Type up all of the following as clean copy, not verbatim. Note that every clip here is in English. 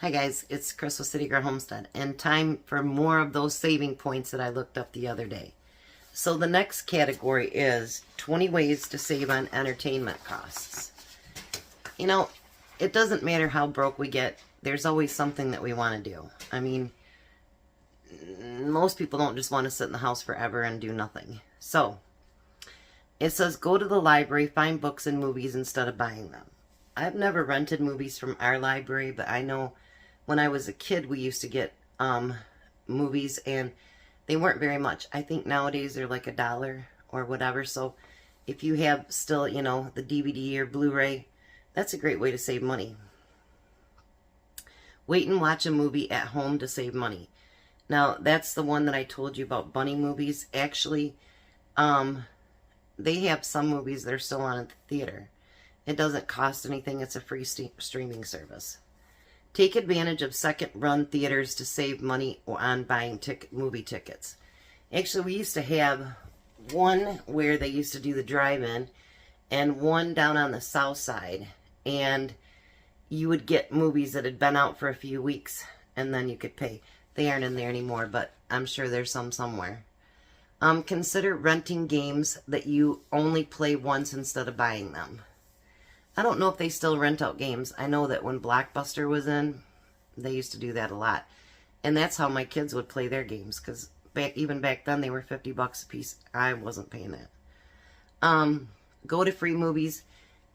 Hi guys, it's Crystal City Girl Homestead, and time for more of those saving points that I looked up the other day. So the next category is 20 ways to save on entertainment costs. You know, it doesn't matter how broke we get, there's always something that we want to do. I mean, most people don't just want to sit in the house forever and do nothing. So, it says go to the library, find books and movies instead of buying them. I've never rented movies from our library, but I know when I was a kid, we used to get movies, and they weren't very much. I think nowadays they're like $1 or whatever. So if you have still, you know, the DVD or Blu-ray, that's a great way to save money. Wait and watch a movie at home to save money. Now, that's the one that I told you about, bunny movies. Actually, they have some movies that are still on at the theater. It doesn't cost anything. It's a free streaming service. Take advantage of second-run theaters to save money on buying movie tickets. Actually, we used to have one where they used to do the drive-in and one down on the south side. And you would get movies that had been out for a few weeks, and then you could pay. They aren't in there anymore, but I'm sure there's some somewhere. Consider renting games that you only play once instead of buying them. I don't know if they still rent out games. I know that when Blockbuster was in, they used to do that a lot. And that's how my kids would play their games, because even back then they were $50 a piece. I wasn't paying that. Go to free movies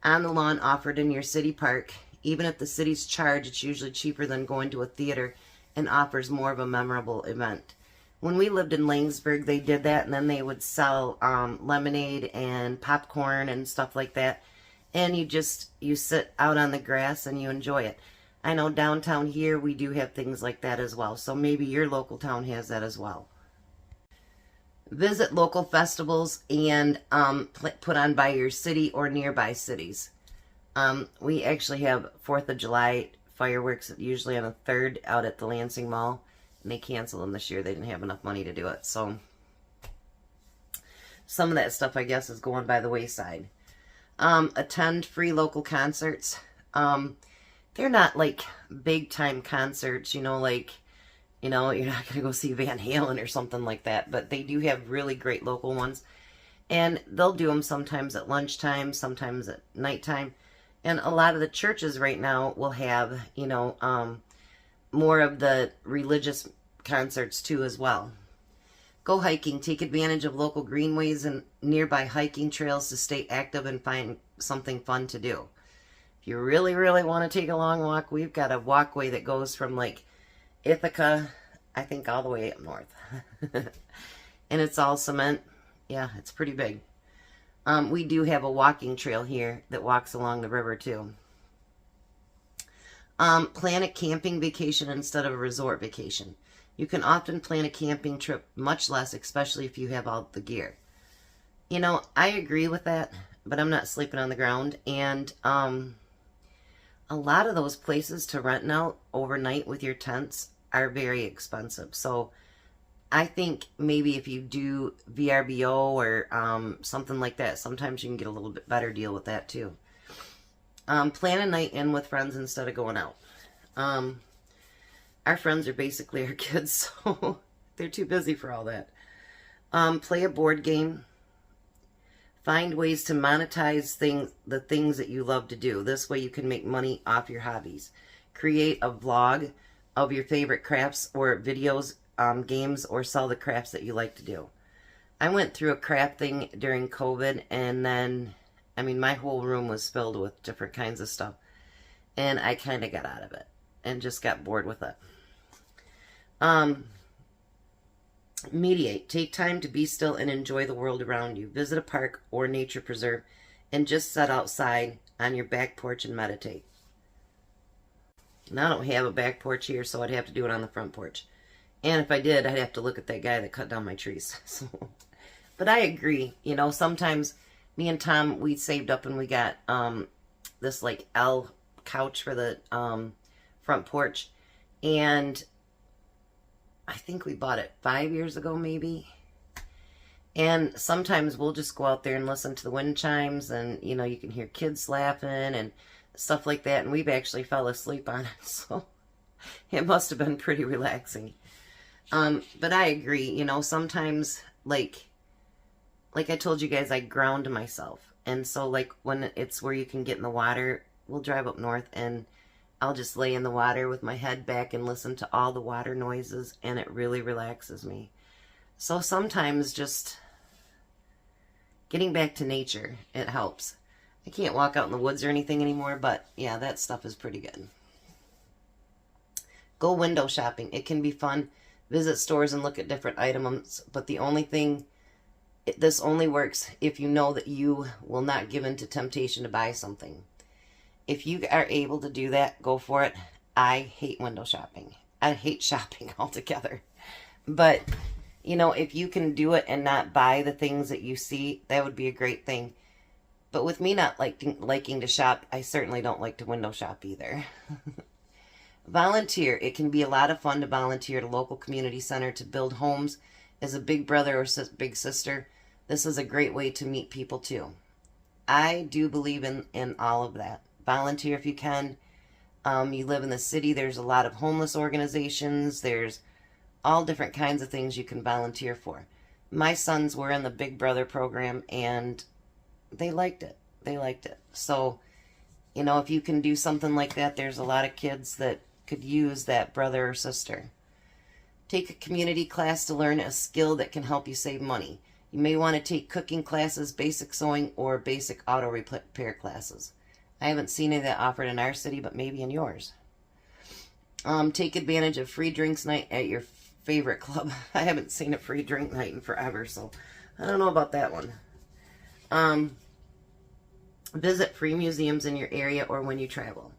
on the lawn offered in your city park. Even if the city's charge, it's usually cheaper than going to a theater and offers more of a memorable event. When we lived in Langsburg, they did that, and then they would sell lemonade and popcorn and stuff like that. And you sit out on the grass and you enjoy it. I know downtown here we do have things like that as well. So maybe your local town has that as well. Visit local festivals and put on by your city or nearby cities. We actually have 4th of July fireworks usually on the 3rd out at the Lansing Mall. And they canceled them this year. They didn't have enough money to do it. So some of that stuff, I guess, is going by the wayside. Attend free local concerts. They're not like big time concerts, like, you're not going to go see Van Halen or something like that, but they do have really great local ones, and they'll do them sometimes at lunchtime, sometimes at nighttime, and a lot of the churches right now will have, more of the religious concerts too as well. Go hiking. Take advantage of local greenways and nearby hiking trails to stay active and find something fun to do. If you really, really want to take a long walk, we've got a walkway that goes from like Ithaca, I think, all the way up north. And it's all cement. Yeah, it's pretty big. We do have a walking trail here that walks along the river too. Plan a camping vacation instead of a resort vacation. You can often plan a camping trip much less, especially if you have all the gear. I agree with that, but I'm not sleeping on the ground. And a lot of those places to rent out overnight with your tents are very expensive. So I think maybe if you do VRBO or something like that, sometimes you can get a little bit better deal with that too. Plan a night in with friends instead of going out. Our friends are basically our kids, so they're too busy for all that. Play a board game. Find ways to monetize the things that you love to do. This way you can make money off your hobbies. Create a vlog of your favorite crafts or videos, games, or sell the crafts that you like to do. I went through a craft thing during COVID, and then, my whole room was filled with different kinds of stuff. And I kind of got out of it and just got bored with it. Mediate. Take time to be still and enjoy the world around you. Visit a park or nature preserve and just sit outside on your back porch and meditate. Now I don't have a back porch here, so I'd have to do it on the front porch. And if I did, I'd have to look at that guy that cut down my trees. But I agree. Sometimes me and Tom, we saved up and we got this like L couch for the front porch. And I think we bought it 5 years ago, maybe. And sometimes we'll just go out there and listen to the wind chimes, and, you can hear kids laughing and stuff like that. And we've actually fell asleep on it. So It must have been pretty relaxing. But I agree, you know, sometimes like I told you guys, I ground myself. And so like when it's where you can get in the water, we'll drive up north and I'll just lay in the water with my head back and listen to all the water noises, and it really relaxes me. So sometimes just getting back to nature, it helps. I can't walk out in the woods or anything anymore, but yeah, that stuff is pretty good. Go window shopping. It can be fun. Visit stores and look at different items, but the only thing, this only works if you know that you will not give in to temptation to buy something. If you are able to do that, go for it. I hate window shopping. I hate shopping altogether. But, you know, if you can do it and not buy the things that you see, that would be a great thing. But with me not liking to shop, I certainly don't like to window shop either. Volunteer. It can be a lot of fun to volunteer at a local community center to build homes as a big brother or big sister. This is a great way to meet people too. I do believe in all of that. Volunteer if you can. You live in the city, there's a lot of homeless organizations. There's all different kinds of things you can volunteer for. My sons were in the Big Brother program and they liked it. They liked it. So, you know, if you can do something like that, there's a lot of kids that could use that brother or sister. Take a community class to learn a skill that can help you save money. You may want to take cooking classes, basic sewing, or basic auto repair classes. I haven't seen any of that offered in our city, but maybe in yours. Take advantage of free drinks night at your favorite club. I haven't seen a free drink night in forever, so I don't know about that one. Visit free museums in your area or when you travel.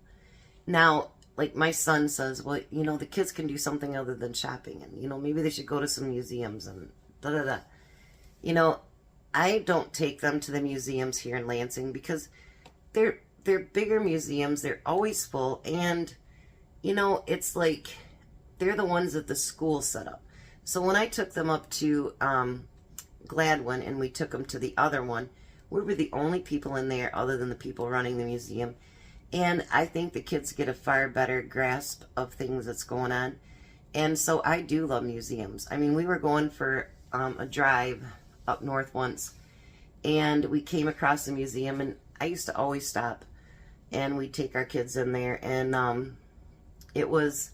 Now, like my son says, well, you know, the kids can do something other than shopping, and, you know, maybe they should go to some museums and da-da-da. You know, I don't take them to the museums here in Lansing because they're bigger museums. They're always full. And, you know, it's like they're the ones that the school set up. So when I took them up to Gladwin and we took them to the other one, we were the only people in there other than the people running the museum. And I think the kids get a far better grasp of things that's going on. And so I do love museums. I mean, we were going for a drive up north once, and we came across a museum, and I used to always stop, and we'd take our kids in there, and it was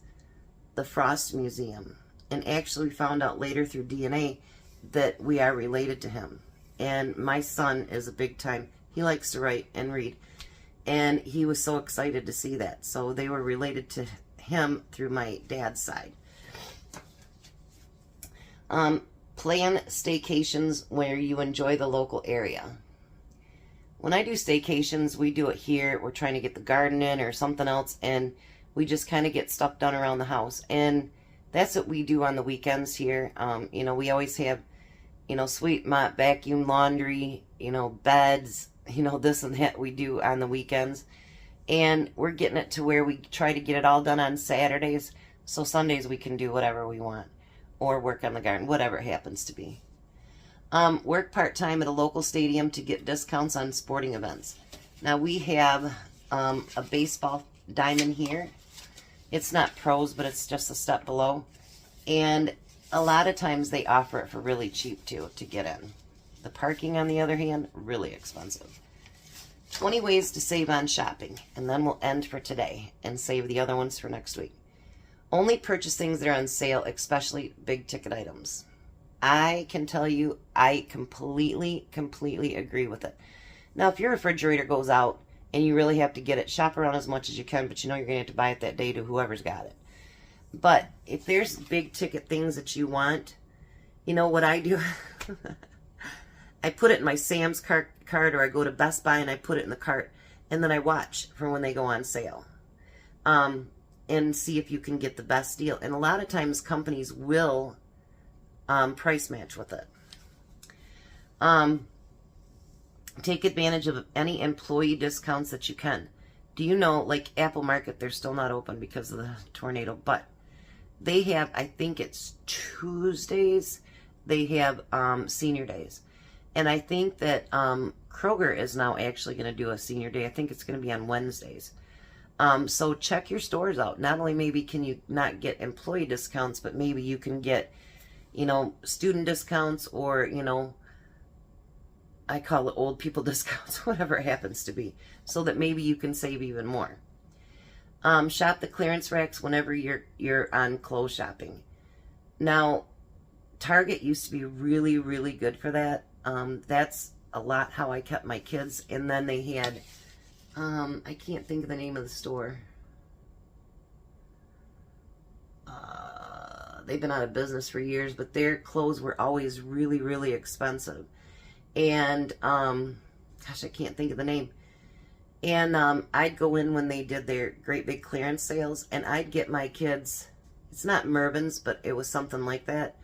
the Frost Museum. And actually we found out later through DNA that we are related to him. And my son is a big time, he likes to write and read, and he was so excited to see that. So they were related to him through my dad's side. Plan staycations where you enjoy the local area. When I do staycations, we do it here. We're trying to get the garden in or something else, and we just kind of get stuff done around the house. And that's what we do on the weekends here. You know, we always have, you know, sweep, mop, vacuum, laundry, you know, beds, you know, this and that we do on the weekends. And we're getting it to where we try to get it all done on Saturdays, so Sundays we can do whatever we want or work on the garden, whatever it happens to be. Work part-time at a local stadium to get discounts on sporting events. Now we have a baseball diamond here. It's not pros, but it's just a step below. And a lot of times they offer it for really cheap too to get in. The parking, on the other hand, really expensive. 20 ways to save on shopping. And then we'll end for today and save the other ones for next week. Only purchase things that are on sale, especially big ticket items. I can tell you, I completely agree with it. Now, if your refrigerator goes out and you really have to get it, shop around as much as you can, but you know you're going to have to buy it that day to whoever's got it. But if there's big ticket things that you want, you know what I do? I put it in my Sam's cart, or I go to Best Buy and I put it in the cart, and then I watch for when they go on sale. And see if you can get the best deal. And a lot of times companies will price match with it. Take advantage of any employee discounts that you can. Do you know, like Apple Market, they're still not open because of the tornado, but they have, I think it's Tuesdays, they have senior days. And I think that Kroger is now actually going to do a senior day. I think it's going to be on Wednesdays. So check your stores out. Not only maybe can you not get employee discounts, but maybe you can get, student discounts, or, I call it old people discounts, whatever it happens to be, so that maybe you can save even more. Shop the clearance racks whenever you're on clothes shopping. Now, Target used to be really, really good for that. That's a lot how I kept my kids. And then they had, I can't think of the name of the store. They've been out of business for years, but their clothes were always really, really expensive. And, gosh, I can't think of the name. And I'd go in when they did their great big clearance sales, and I'd get my kids, it's not Mervyn's, but it was something like that.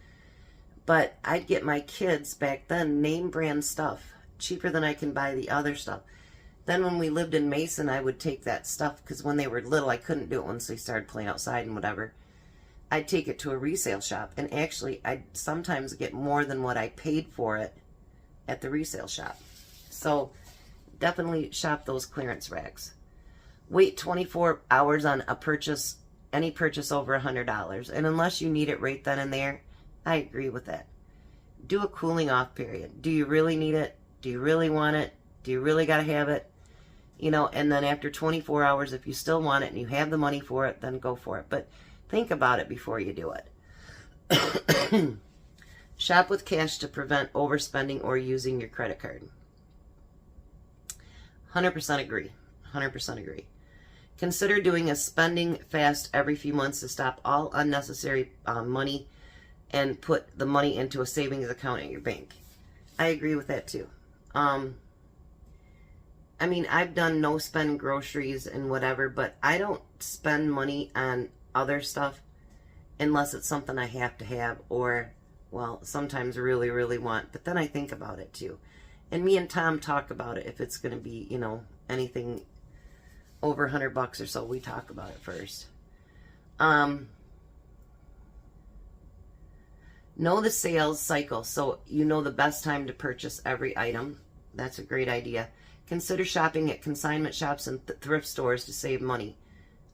But I'd get my kids back then name brand stuff, cheaper than I can buy the other stuff. Then when we lived in Mason, I would take that stuff, because when they were little, I couldn't do it once they started playing outside and whatever. I'd take it to a resale shop, and actually I'd sometimes get more than what I paid for it at the resale shop. So definitely shop those clearance racks. Wait 24 hours on a purchase, any purchase over $100. And unless you need it right then and there, I agree with that. Do a cooling off period. Do you really need it? Do you really want it? Do you really got to have it? And then after 24 hours, if you still want it and you have the money for it, then go for it. But think about it before you do it. Shop with cash to prevent overspending or using your credit card. 100% agree. 100% agree. Consider doing a spending fast every few months to stop all unnecessary money and put the money into a savings account at your bank. I agree with that too. I mean, I've done no spend groceries and whatever, but I don't spend money on other stuff unless it's something I have to have, or, well, sometimes really, really want. But then I think about it too. And me and Tom talk about it. If it's going to be, anything over $100 or so, we talk about it first. Know the sales cycle, so you know the best time to purchase every item. That's a great idea. Consider shopping at consignment shops and thrift stores to save money.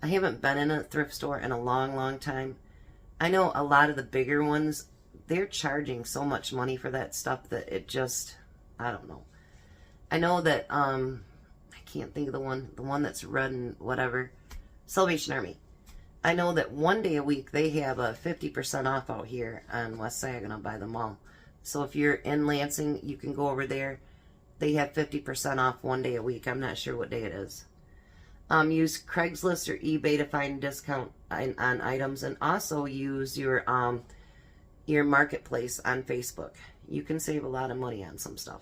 I haven't been in a thrift store in a long, long time. I know a lot of the bigger ones, they're charging so much money for that stuff that it just, I don't know. I know that, I can't think of the one that's red and whatever, Salvation Army. I know that one day a week they have a 50% off out here on West Saginaw by the mall. So if you're in Lansing, you can go over there. They have 50% off one day a week. I'm not sure what day it is. Use Craigslist or eBay to find discount on items, and also use your marketplace on Facebook. You can save a lot of money on some stuff.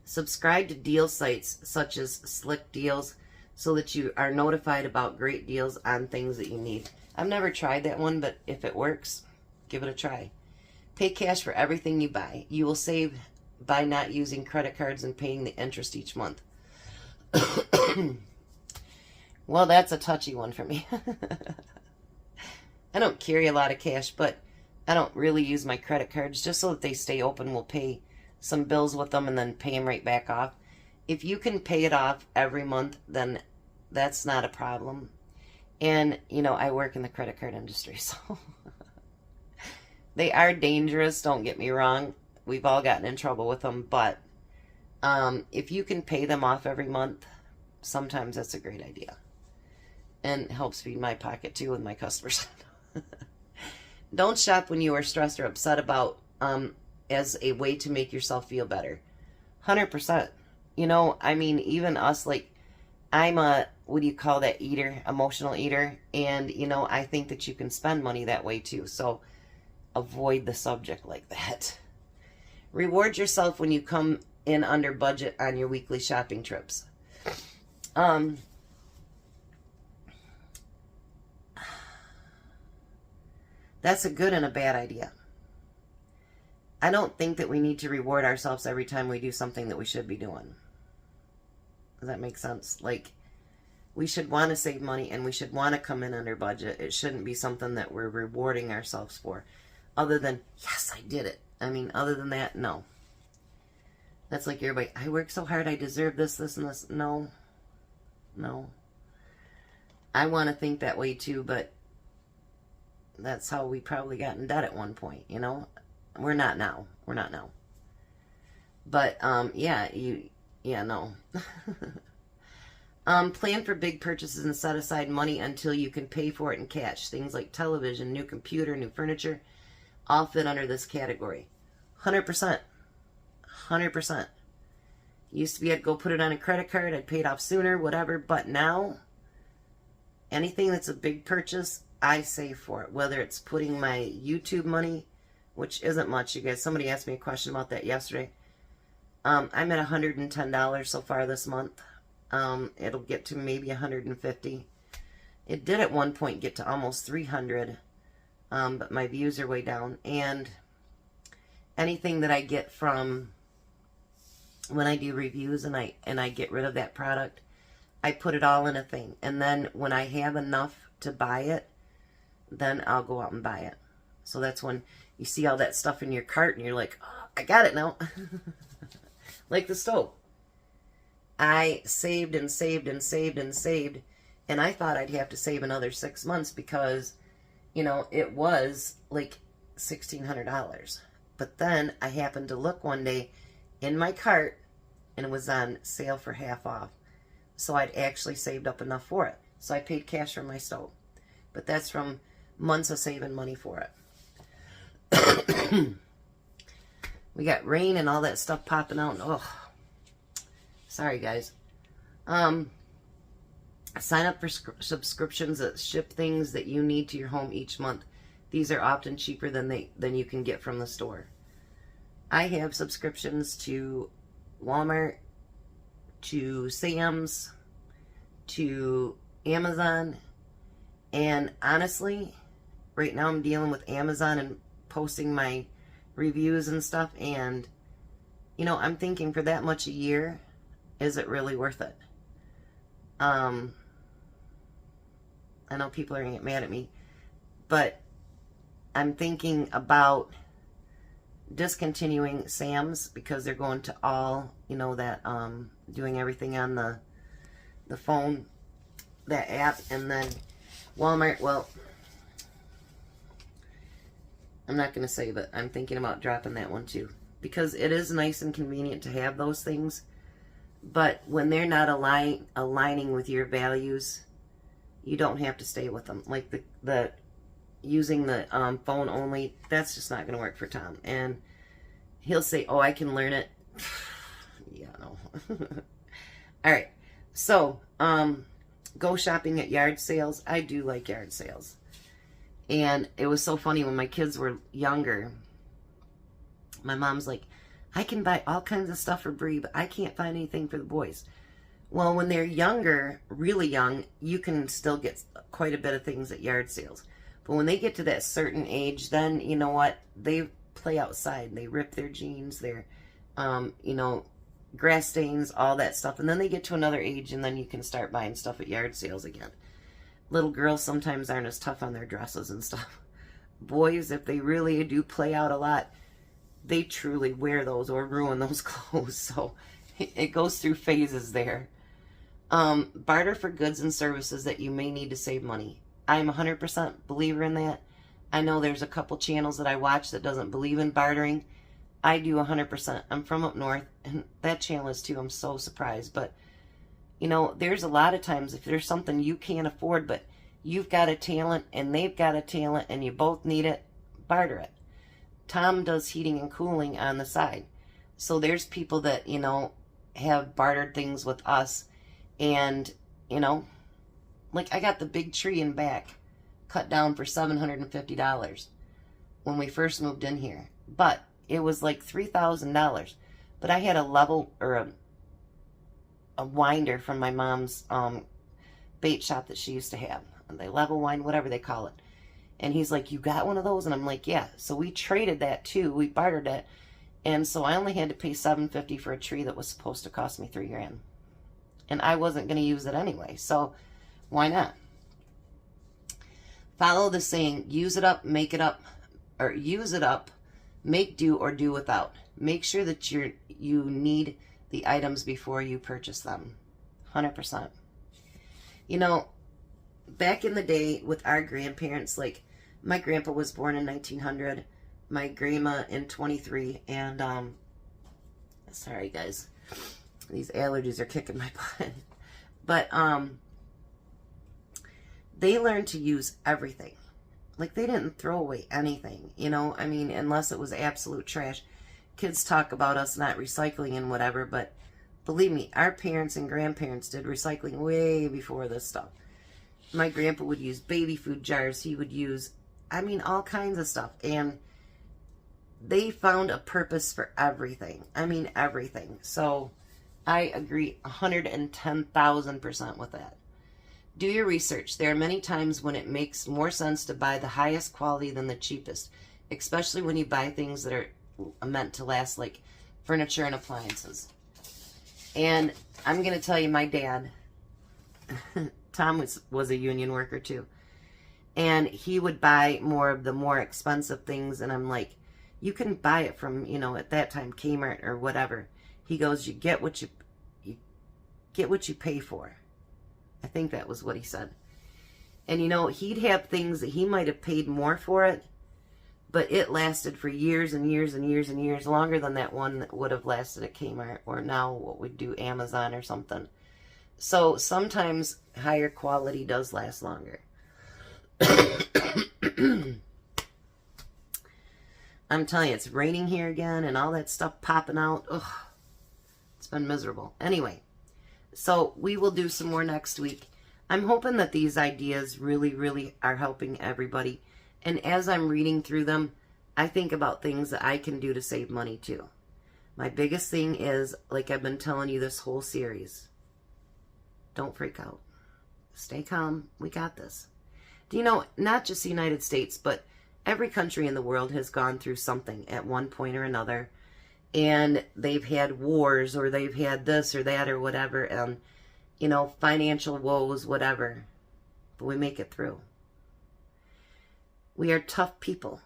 Subscribe to deal sites such as Slick Deals so that you are notified about great deals on things that you need. I've never tried that one, but if it works, give it a try. Pay cash for everything you buy. You will save by not using credit cards and paying the interest each month. Well, that's a touchy one for me. I don't carry a lot of cash, but I don't really use my credit cards just so that they stay open. We'll pay some bills with them and then pay them right back off. If you can pay it off every month, then that's not a problem. And, I work in the credit card industry, so they are dangerous, don't get me wrong. We've all gotten in trouble with them, but if you can pay them off every month, sometimes that's a great idea. And it helps feed my pocket too with my customers. Don't shop when you are stressed or upset about as a way to make yourself feel better. 100%. Even us, I'm a, what do you call that, eater, emotional eater. And, I think that you can spend money that way too. So avoid the subject like that. Reward yourself when you come in under budget on your weekly shopping trips. That's a good and a bad idea. I don't think that we need to reward ourselves every time we do something that we should be doing. Does that make sense? We should want to save money and we should want to come in under budget. It shouldn't be something that we're rewarding ourselves for. Other than, yes, I did it. Other than that, no. That's like everybody, I work so hard, I deserve this, this, and this. No. No. I want to think that way too, but that's how we probably got in debt at one point, you know? We're not now. We're not now. But, yeah, no. Plan for big purchases and set aside money until you can pay for it in cash. Things like television, new computer, new furniture, all fit under this category. 100%. 100%. Used to be I'd go put it on a credit card, I'd pay it off sooner, whatever, but now, anything that's a big purchase, I save for it. Whether it's putting my YouTube money, which isn't much, you guys. Somebody asked me a question about that yesterday. I'm at $110 so far this month. It'll get to maybe 150. It did at one point get to almost 300, but my views are way down. And anything that I get from when I do reviews and I get rid of that product, I put it all in a thing. And then when I have enough to buy it, then I'll go out and buy it. So that's when you see all that stuff in your cart and you're like, oh, I got it now. Like the stove. I saved and saved and saved and saved, and I thought I'd have to save another 6 months because, you know, it was like $1,600. But then I happened to look one day in my cart, and it was on sale for half off. So I'd actually saved up enough for it. So I paid cash for my stove. But that's from months of saving money for it. We got rain and all that stuff popping out. And, oh, sorry, guys. Sign up for subscriptions that ship things that you need to your home each month. These are often cheaper than you can get from the store. I have subscriptions to Walmart, to Sam's, to Amazon, and honestly, right now I'm dealing with Amazon and posting my reviews and stuff, and you know, I'm thinking for that much a year, is it really worth it? I know people are going to get mad at me, but I'm thinking about discontinuing Sam's because they're going to all, you know, that doing everything on the phone, that app, and then Walmart, well, I'm not going to say, but I'm thinking about dropping that one too. Because it is nice and convenient to have those things. But when they're not aligning with your values, you don't have to stay with them. Like the using the phone only, that's just not going to work for Tom. And he'll say, oh, I can learn it. Yeah, no. All right. So, go shopping at yard sales. I do like yard sales. And it was so funny when my kids were younger. My mom's like, I can buy all kinds of stuff for Bree, but I can't find anything for the boys. Well, when they're younger, really young, you can still get quite a bit of things at yard sales. But when they get to that certain age, then, you know what? They play outside. They rip their jeans, their, you know, grass stains, all that stuff. And then they get to another age, and then you can start buying stuff at yard sales again. Little girls sometimes aren't as tough on their dresses and stuff. Boys, if they really do play out a lot, they truly wear those or ruin those clothes. So it goes through phases there. Barter for goods and services that you may need to save money. I'm a 100% believer in that. I know there's a couple channels that I watch that doesn't believe in bartering. I do 100%. I'm from up north, and that channel is too. I'm so surprised. But, you know, there's a lot of times if there's something you can't afford, but you've got a talent and they've got a talent and you both need it, barter it. Tom does heating and cooling on the side. So there's people that, you know, have bartered things with us. And, you know, like I got the big tree in back cut down for $750 when we first moved in here. But it was like $3,000. But I had a level or a winder from my mom's bait shop that she used to have. And they level wind, whatever they call it. And he's like, you got one of those? And I'm like, yeah. So we traded that too. We bartered it. And so I only had to pay $750 for a tree that was supposed to cost me $3,000. And I wasn't going to use it anyway. So why not? Follow the saying, use it up, make it up, or use it up, make do, or do without. Make sure that you need the items before you purchase them. 100%. You know, back in the day with our grandparents, like my grandpa was born in 1900, my grandma in 23, and sorry guys, these allergies are kicking my butt. But they learned to use everything. Like, they didn't throw away anything, you know? I mean, unless it was absolute trash. Kids talk about us not recycling and whatever, but believe me, our parents and grandparents did recycling way before this stuff. My grandpa would use baby food jars. He would use, I mean, all kinds of stuff. And they found a purpose for everything. I mean, everything. So I agree 110,000% with that. Do your research. There are many times when it makes more sense to buy the highest quality than the cheapest, especially when you buy things that are meant to last, like furniture and appliances. And I'm going to tell you, my dad, Tom was a union worker too, and he would buy more of the more expensive things, and I'm like, you can buy it from, you know, at that time, Kmart or whatever. He goes, you get what you get what you pay for. I think that was what he said. And, you know, he'd have things that he might have paid more for it, but it lasted for years and years and years and years, longer than that one that would have lasted at Kmart, or now what we'd do, Amazon or something. So sometimes higher quality does last longer. I'm telling you, it's raining here again and all that stuff popping out. Ugh, it's been miserable. Anyway. So we will do some more next week. I'm hoping that these ideas really, really are helping everybody. And as I'm reading through them, I think about things that I can do to save money too. My biggest thing is, like I've been telling you this whole series, don't freak out. Stay calm. We got this. Do you know, not just the United States, but every country in the world has gone through something at one point or another. And they've had wars, or they've had this or that or whatever, and, you know, financial woes, whatever. But we make it through. We are tough people.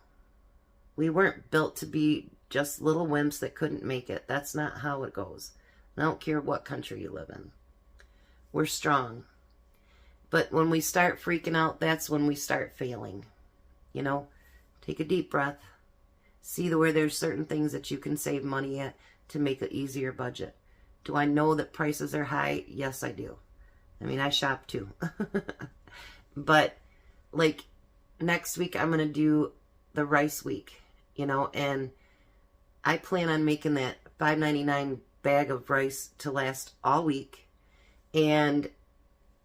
We weren't built to be just little wimps that couldn't make it. That's not how it goes. I don't care what country you live in. We're strong. But when we start freaking out, that's when we start failing. You know, take a deep breath. See where there's certain things that you can save money at to make an easier budget. Do I know that prices are high? Yes, I do. I mean, I shop too. But, like, next week I'm going to do the rice week, you know, and I plan on making that $5.99 bag of rice to last all week. And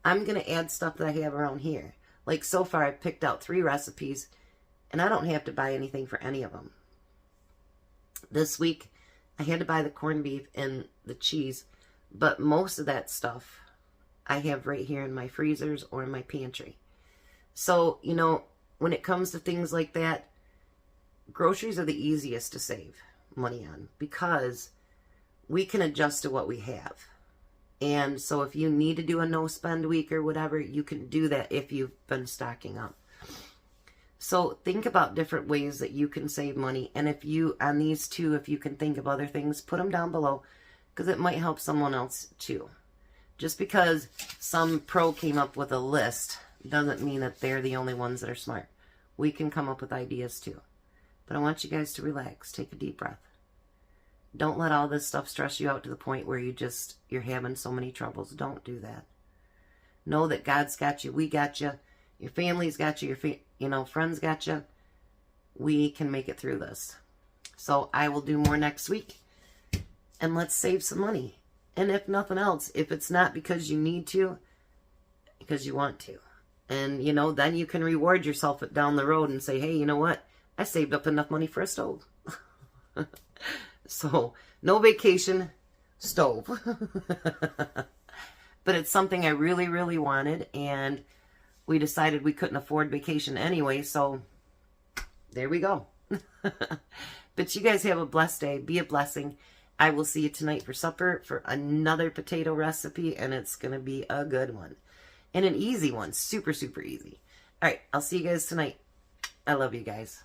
I'm going to add stuff that I have around here. Like, so far I've picked out 3 recipes, and I don't have to buy anything for any of them. This week, I had to buy the corned beef and the cheese, but most of that stuff I have right here in my freezers or in my pantry. So, you know, when it comes to things like that, groceries are the easiest to save money on because we can adjust to what we have. And so if you need to do a no-spend week or whatever, you can do that if you've been stocking up. So think about different ways that you can save money. And if you, on these two, if you can think of other things, put them down below because it might help someone else too. Just because some pro came up with a list doesn't mean that they're the only ones that are smart. We can come up with ideas too. But I want you guys to relax. Take a deep breath. Don't let all this stuff stress you out to the point where you're having so many troubles. Don't do that. Know that God's got you. We got you. Your family's got you. Your friends got you. We can make it through this. So I will do more next week. And let's save some money. And if nothing else, if it's not because you need to, because you want to. And, then you can reward yourself down the road and say, hey, you know what? I saved up enough money for a stove. So, no vacation, stove. But it's something I really, really wanted. And we decided we couldn't afford vacation anyway. So, there we go. But you guys have a blessed day. Be a blessing. I will see you tonight for supper for another potato recipe. And it's going to be a good one. And an easy one. Super, super easy. All right. I'll see you guys tonight. I love you guys.